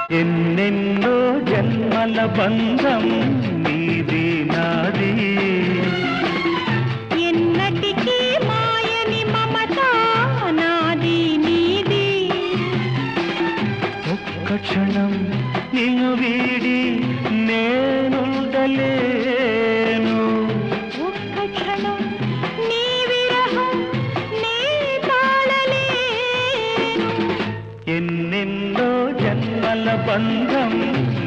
ఎన్నెన్నో జన్మల బంధం నీది నాది, ఎన్నటికీ మాయని మమత నాది నీది. ఒక్క క్షణం నిన్ను వీడి నేనుండలేను, ఒక్క క్షణం నీ విరహం నే తాళలేను. ఎన్నెన్నో జన్మల బంధం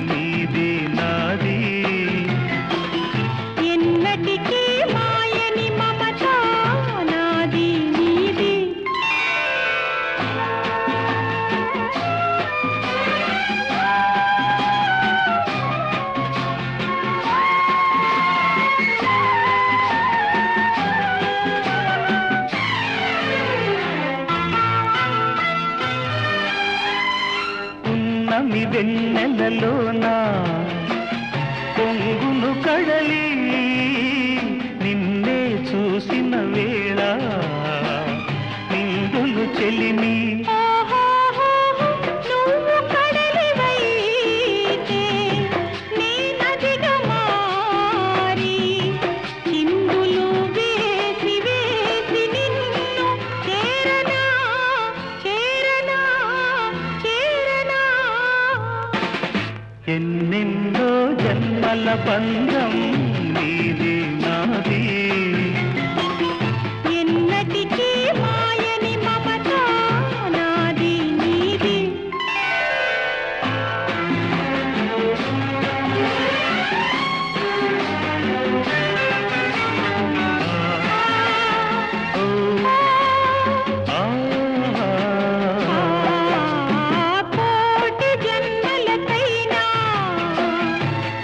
నీది నాది, ఎన్నటికీ మాయని మమత నాది నీది. ఉన్నమి వెన్నెలలోన పొంగును కడలి నిన్నే చూసిన వేళ నిండులు చెలిమి. నువ్వు కడలివైతే నే నదిగా మారి చిందులు వేసి వేసి నిన్ను చేరనా చేరనా చేరనా. ఎన్నెన్నో జన్మల బంధం నీది నాది, ఎన్నటికీ మాయని మమత నాది నీది. ఆ, కోటి జన్మలకైనా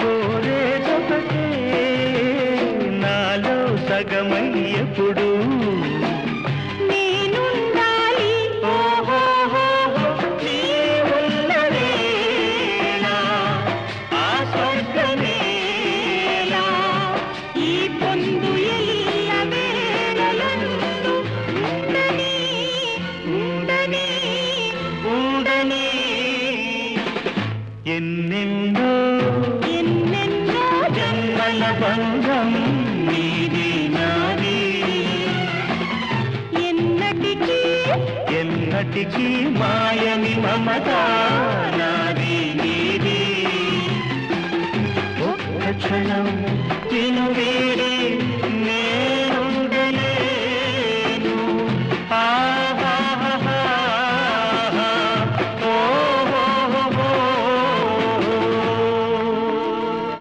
కోరేదొకటే నాలో సగమయ్యప్పుడు నేనుండాలి. నీ ఉన్న వేళ ఆ స్వర్గమేలా, ఈ పొందు ఎల్ల వేళలందు ఉండని ఉండని ఉండని. ఎన్నెన్నో ఎన్నెన్నో జన్మల బంధం నీది నాది, ఎన్నటికీ ఎన్నటికీ మాయని మమత నాది నీది. ఒక్క క్షణం